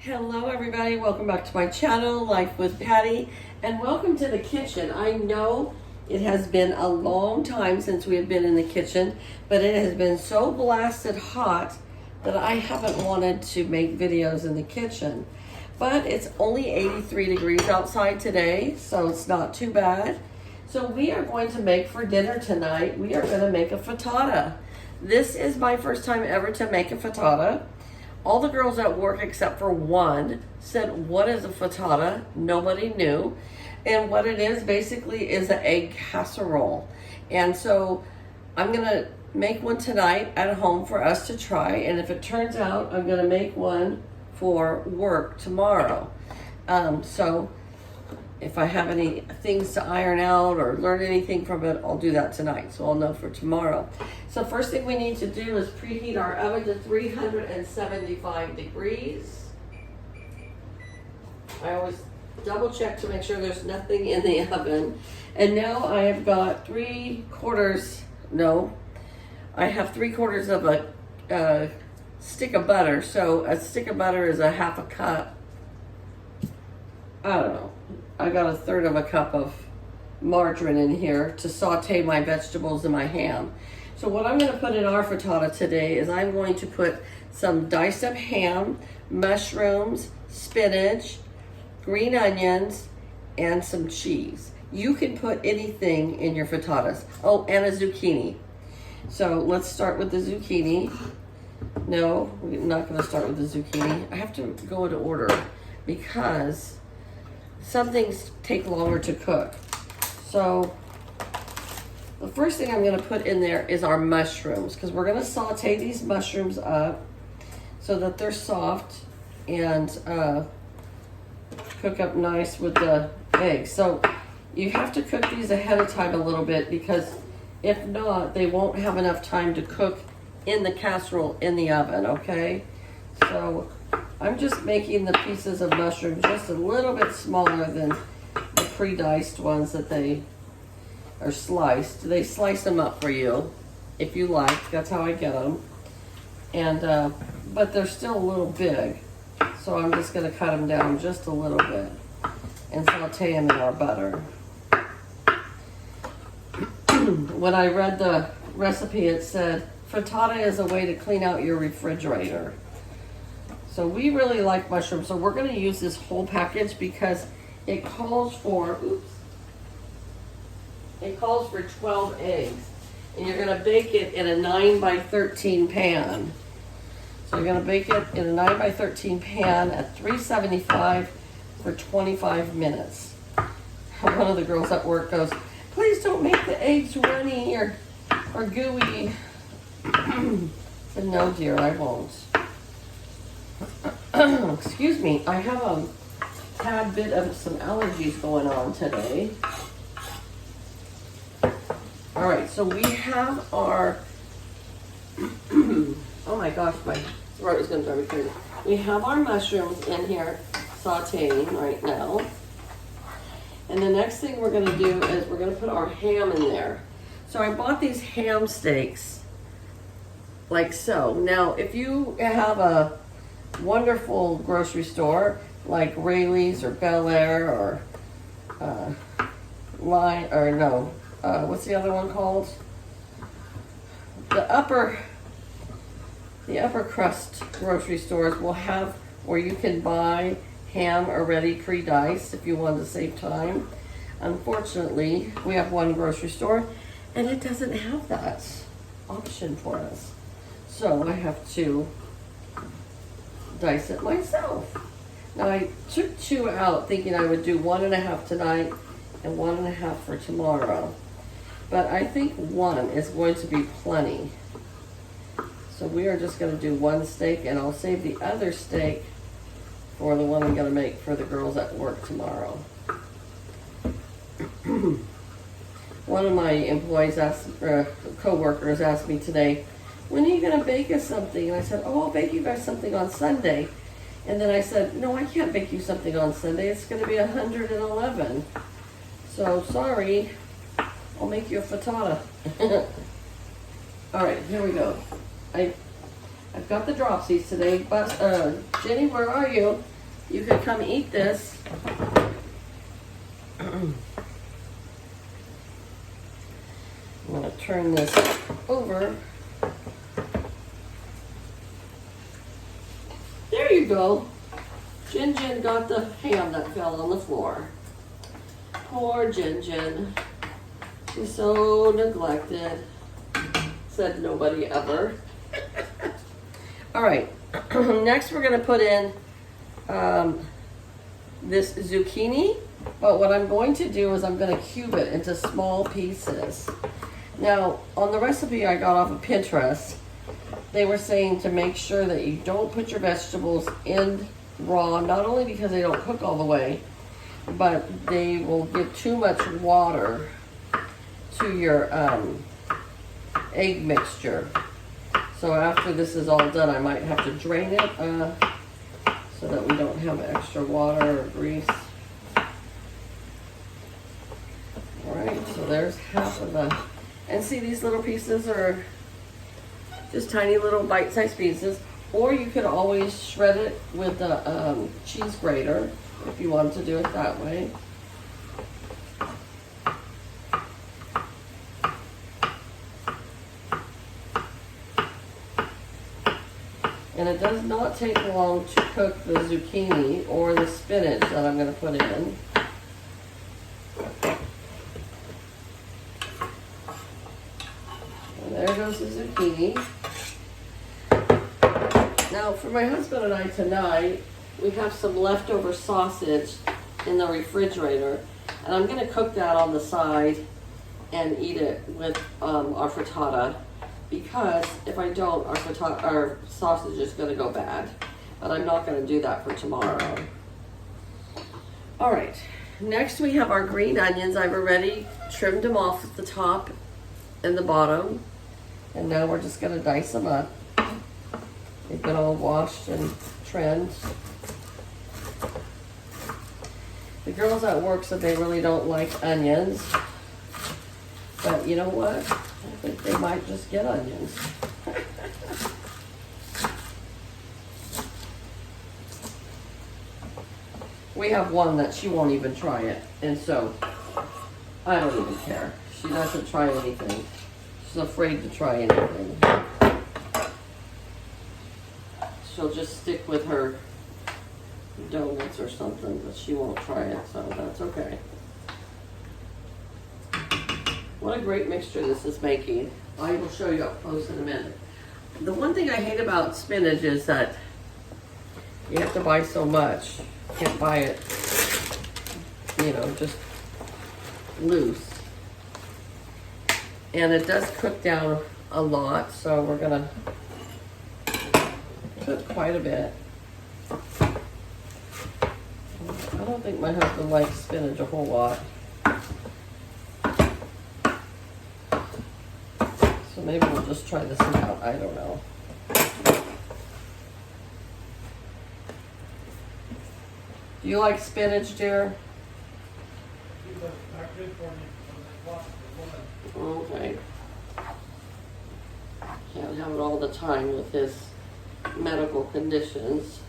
Hello everybody, welcome back to my channel, Life with Patty, and welcome to the kitchen. I know it has been a long time since we have been in the kitchen, but it has been so blasted hot that I haven't wanted to make videos in the kitchen. But it's only 83 degrees outside today, so it's not too bad. So we are going to make for dinner tonight, we are going to make a frittata. This is my first time ever to make a frittata. All the girls at work except for one said, what is a frittata? Nobody knew. And what it is basically is an egg casserole. And so I'm gonna make one tonight at home for us to try. And if it turns out, I'm gonna make one for work tomorrow. So if I have any things to iron out or learn anything from it, I'll do that tonight. So I'll know for tomorrow. So first thing we need to do is preheat our oven to 375 degrees. I always double check to make sure there's nothing in the oven. And now I have got I have 3/4 of a stick of butter. So a stick of butter is a half a cup. I don't know. I got 1/3 of a cup of margarine in here to saute my vegetables and my ham. So what I'm going to put in our frittata today is I'm going to put some diced up ham, mushrooms, spinach, green onions, and some cheese. You can put anything in your frittatas. Oh, and a zucchini. So let's start with the zucchini. No, we're not going to start with the zucchini. I have to go in order because some things take longer to cook. So the first thing I'm going to put in there is our mushrooms, because we're going to saute these mushrooms up so that they're soft and cook up nice with the eggs. So you have to cook these ahead of time a little bit, because if not, they won't have enough time to cook in the casserole in the oven, okay? So I'm just making the pieces of mushrooms just a little bit smaller than the pre-diced ones that they are sliced. They slice them up for you if you like. That's how I get them. And but they're still a little big, so I'm just going to cut them down just a little bit and saute them in our butter. When I read the recipe, it said frittata is a way to clean out your refrigerator. So we really like mushrooms, so we're going to use this whole package because it calls for 12 eggs, and you're going to bake it in a 9x13 pan. So you're going to bake it in a 9x13 pan at 375 for 25 minutes. One of the girls at work goes, please don't make the eggs runny or gooey. I said, no dear, I won't. Excuse me, I have a tad bit of some allergies going on today. All right, so we have our, oh my gosh, my throat is gonna drive me crazy. We have our mushrooms in here sauteing right now. And the next thing we're gonna do is we're gonna put our ham in there. So I bought these ham steaks, like so. Now, if you have a wonderful grocery store like Rayleigh's or Bel Air or what's the other one called? The upper crust grocery stores will have where you can buy ham already pre-diced if you want to save time. Unfortunately, we have one grocery store and it doesn't have that option for us. So I have to dice it myself. Now I took 2 out thinking I would do 1.5 tonight and 1.5 for tomorrow. But I think 1 is going to be plenty. So we are just going to do 1 steak, and I'll save the other steak for the one I'm going to make for the girls at work tomorrow. One of my employees co-workers asked me today, when are you going to bake us something? And I said, oh, I'll bake you guys something on Sunday. And then I said, no, I can't bake you something on Sunday. It's going to be 111. So, sorry. I'll make you a frittata. All right, here we go. I've got the dropsies today, but Jenny, where are you? You could come eat this. I'm gonna turn this over. There you go. Jin Jin got the ham that fell on the floor. Poor Jin Jin. She's so neglected. Said nobody ever. All right. Next we're gonna put in this zucchini. But what I'm going to do is I'm going to cube it into small pieces. Now, on the recipe I got off of Pinterest, they were saying to make sure that you don't put your vegetables in raw, not only because they don't cook all the way, but they will give too much water to your egg mixture. So after this is all done, I might have to drain it so that we don't have extra water or grease. Alright, so there's half of the, and see these little pieces are just tiny little bite-sized pieces, or you could always shred it with the cheese grater if you wanted to do it that way. And it does not take long to cook the zucchini or the spinach that I'm going to put in. There goes the zucchini. Now for my husband and I tonight, we have some leftover sausage in the refrigerator, and I'm going to cook that on the side and eat it with our frittata, because if I don't, our sausage is going to go bad. But I'm not going to do that for tomorrow. All right, next we have our green onions. I've already trimmed them off at the top and the bottom. And now we're just going to dice them up. They've been all washed and trimmed. The girls at work said they really don't like onions. But you know what? I think they might just get onions. We have one that she won't even try it. And so, I don't even care. She doesn't try anything. She's afraid to try anything. She'll just stick with her donuts or something, but she won't try it, so that's okay. What a great mixture this is making. I will show you up close in a minute. The one thing I hate about spinach is that you have to buy so much. You can't buy it, you know, just loose. And it does cook down a lot, so we're gonna cook quite a bit. I don't think my husband likes spinach a whole lot. So maybe we'll just try this out, I don't know. Do you like spinach, dear? Okay. Can't have it all the time with his medical conditions.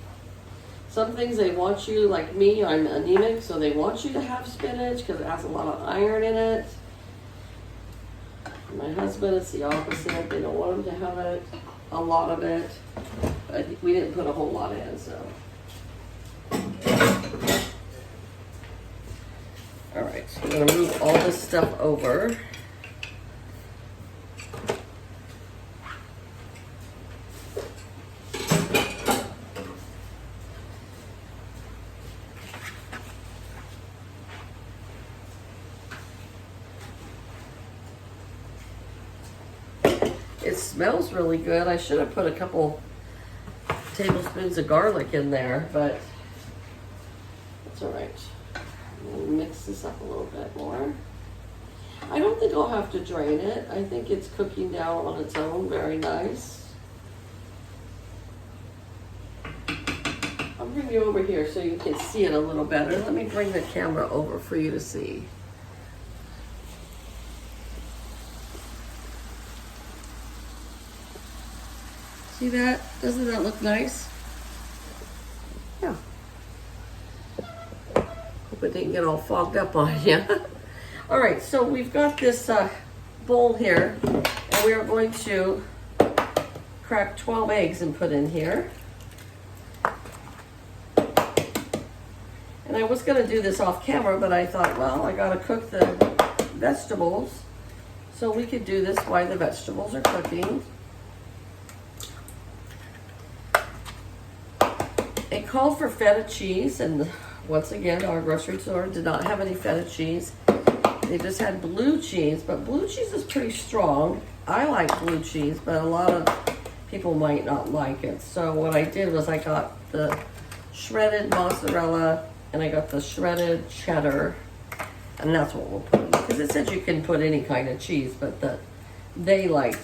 Some things they want you, like me, I'm anemic, so they want you to have spinach because it has a lot of iron in it. My husband, it's the opposite. They don't want him to have it, a lot of it. But we didn't put a whole lot in, so. Alright, so I'm going to move all this stuff over. It smells really good. I should have put a couple tablespoons of garlic in there, but it's all right. We'll mix this up a little bit more. I don't think I'll have to drain it. I think it's cooking down on its own very nice. I'll bring you over here so you can see it a little better. Let me bring the camera over for you to see. See that? Doesn't that look nice? Yeah. Hope it didn't get all fogged up on you. All right, so we've got this bowl here, and we are going to crack 12 eggs and put in here. And I was gonna do this off camera, but I thought, well, I gotta cook the vegetables. So we could do this while the vegetables are cooking. It called for feta cheese, and once again, our grocery store did not have any feta cheese. They just had blue cheese, but blue cheese is pretty strong. I like blue cheese, but a lot of people might not like it. So what I did was I got the shredded mozzarella and I got the shredded cheddar, and that's what we'll put in. Because it said you can put any kind of cheese, but they liked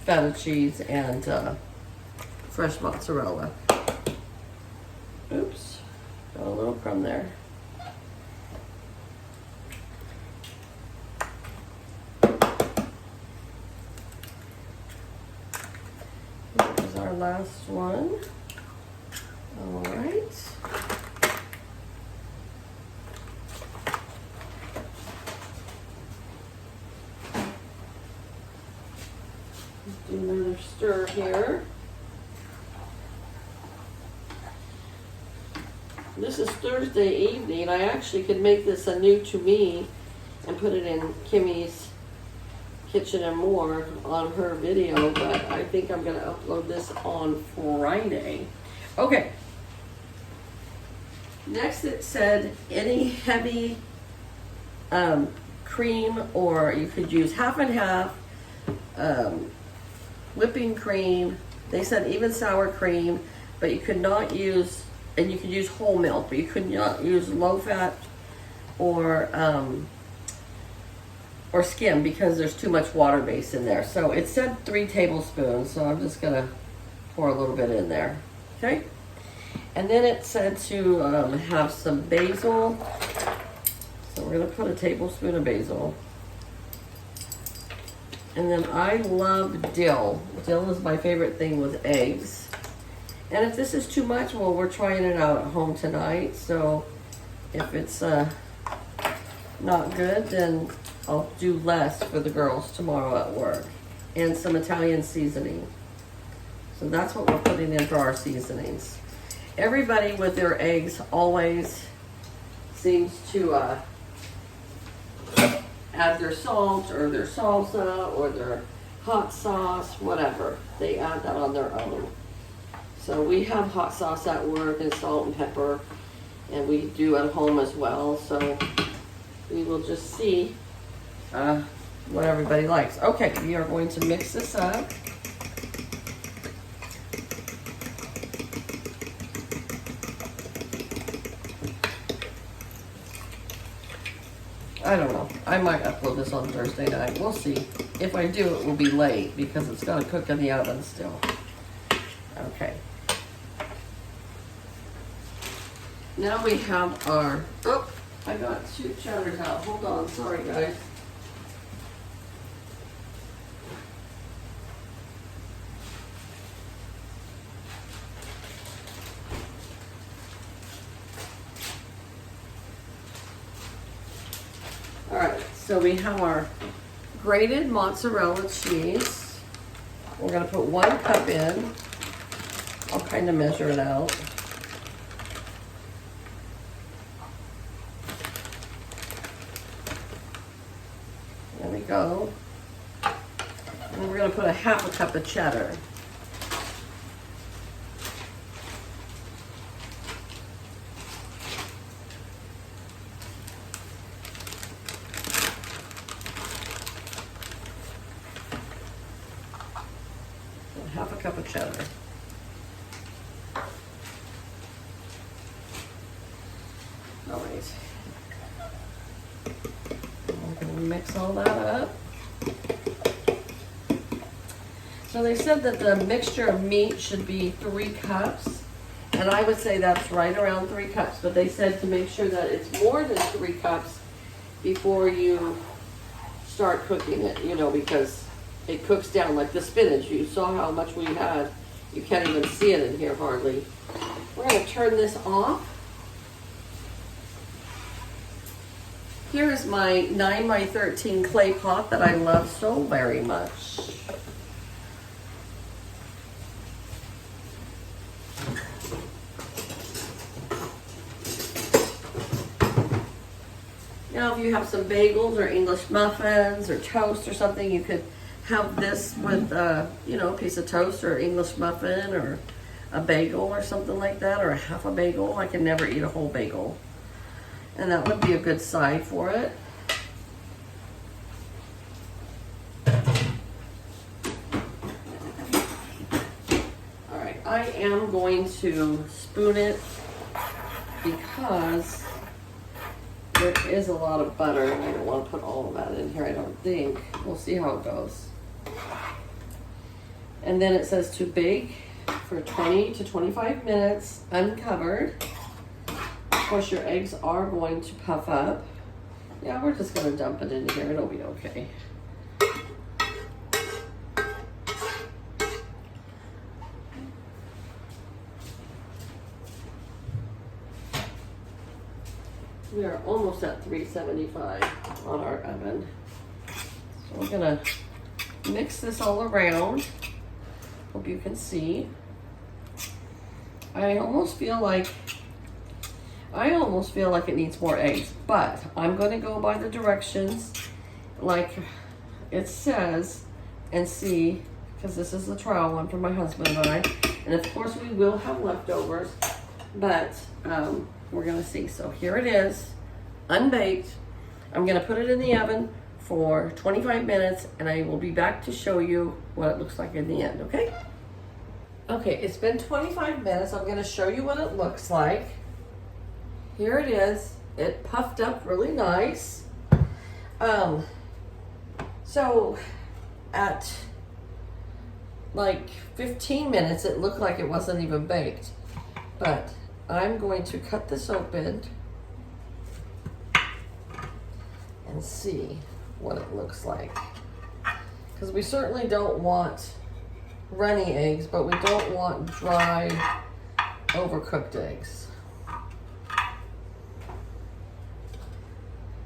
feta cheese and fresh mozzarella. Oops, got a little crumb there. Here's our last one. All right. Let's do another stir here. This is Thursday evening. I actually could make this a new to me and put it in Kimmy's Kitchen and More on her video, but I think I'm gonna upload this on Friday. Okay. Next it said any heavy cream, or you could use half and half, whipping cream. They said even sour cream, but you could not use, and you could use whole milk, but you could not use low fat or skim because there's too much water base in there. So it said 3 tablespoons, so I'm just gonna pour a little bit in there, okay? And then it said to have some basil. So we're gonna put a tablespoon of basil. And then I love dill. Dill is my favorite thing with eggs. And if this is too much, well, we're trying it out at home tonight. So if it's not good, then I'll do less for the girls tomorrow at work. And some Italian seasoning. So that's what we're putting in for our seasonings. Everybody with their eggs always seems to add their salt or their salsa or their hot sauce, whatever. They add that on their own. So we have hot sauce at work and salt and pepper, and we do at home as well. So we will just see what everybody likes. Okay, we are going to mix this up. I don't know. I might upload this on Thursday night. We'll see. If I do, it will be late because it's going to cook in the oven still. Okay. Now we have our, oh, I got 2 cheddars out. Hold on. Sorry, guys. All right, so we have our grated mozzarella cheese. We're gonna put 1 cup in. I'll kind of measure it out. There we go. And we're gonna put a half a cup of cheddar. Half a cup of cheddar. All right. We're going to mix all that up. So they said that the mixture of meat should be 3 cups. And I would say that's right around 3 cups. But they said to make sure that it's more than 3 cups before you start cooking it, you know, because it cooks down like the spinach. You saw how much we had. You can't even see it in here hardly. We're going to turn this off. Here is my 9 by 13 clay pot that I love so very much. Now, if you have some bagels or English muffins or toast or something, you could have this with, you know, a piece of toast or English muffin or a bagel or something like that, or a half a bagel. I can never eat a whole bagel. And that would be a good side for it. All right, I am going to spoon it because there is a lot of butter and I don't want to put all of that in here, I don't think. We'll see how it goes. And then it says to bake for 20 to 25 minutes uncovered. Of course, your eggs are going to puff up. Yeah, we're just going to dump it into here. It'll be okay. We are almost at 375 on our oven. So we're going to mix this all around. Hope you can see. I almost feel like it needs more eggs, but I'm going to go by the directions like it says and see, because this is the trial one for my husband and I. And of course we will have leftovers, but we're going to see. So here it is, unbaked. I'm going to put it in the oven for 25 minutes and I will be back to show you what it looks like in the end, okay? Okay, it's been 25 minutes. I'm going to show you what it looks like. Here it is. It puffed up really nice. So at like 15 minutes, it looked like it wasn't even baked. But I'm going to cut this open and see what it looks like. Because we certainly don't want runny eggs, but we don't want dry, overcooked eggs.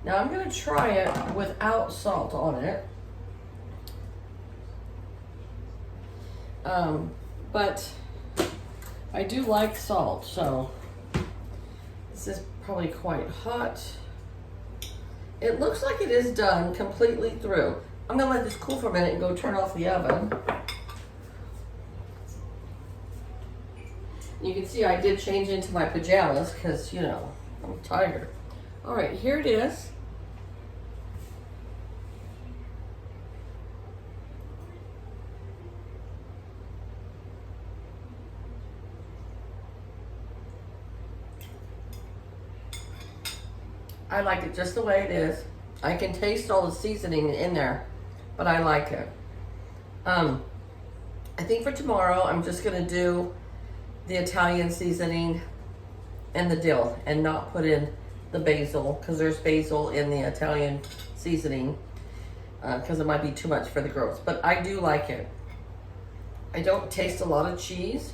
Now I'm going to try it without salt on it. But I do like salt, so this is probably quite hot. It looks like it is done completely through. I'm going to let this cool for a minute and go turn off the oven. You can see I did change into my pajamas because, you know, I'm tired. All right, here it is. I like it just the way it is. I can taste all the seasoning in there, but I like it. I think for tomorrow, I'm just gonna do the Italian seasoning and the dill and not put in the basil, because there's basil in the Italian seasoning, because it might be too much for the girls, but I do like it. I don't taste a lot of cheese.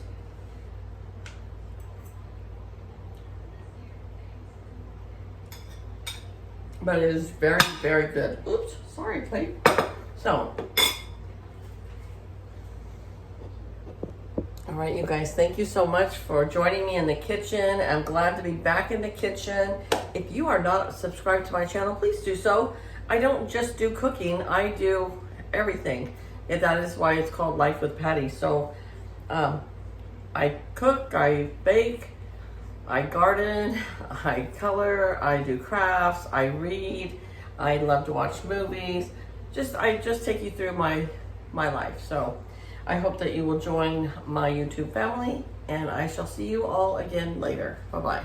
But it is very, very good. Oops, sorry, plate. So, all right, you guys, thank you so much for joining me in the kitchen. I'm glad to be back in the kitchen. If you are not subscribed to my channel, please do so. I don't just do cooking, I do everything. And that is why it's called Life with Patty. So, I cook, I bake, I garden, I color, I do crafts, I read, I love to watch movies. I just take you through my life. So I hope that you will join my YouTube family, and I shall see you all again later. Bye-bye.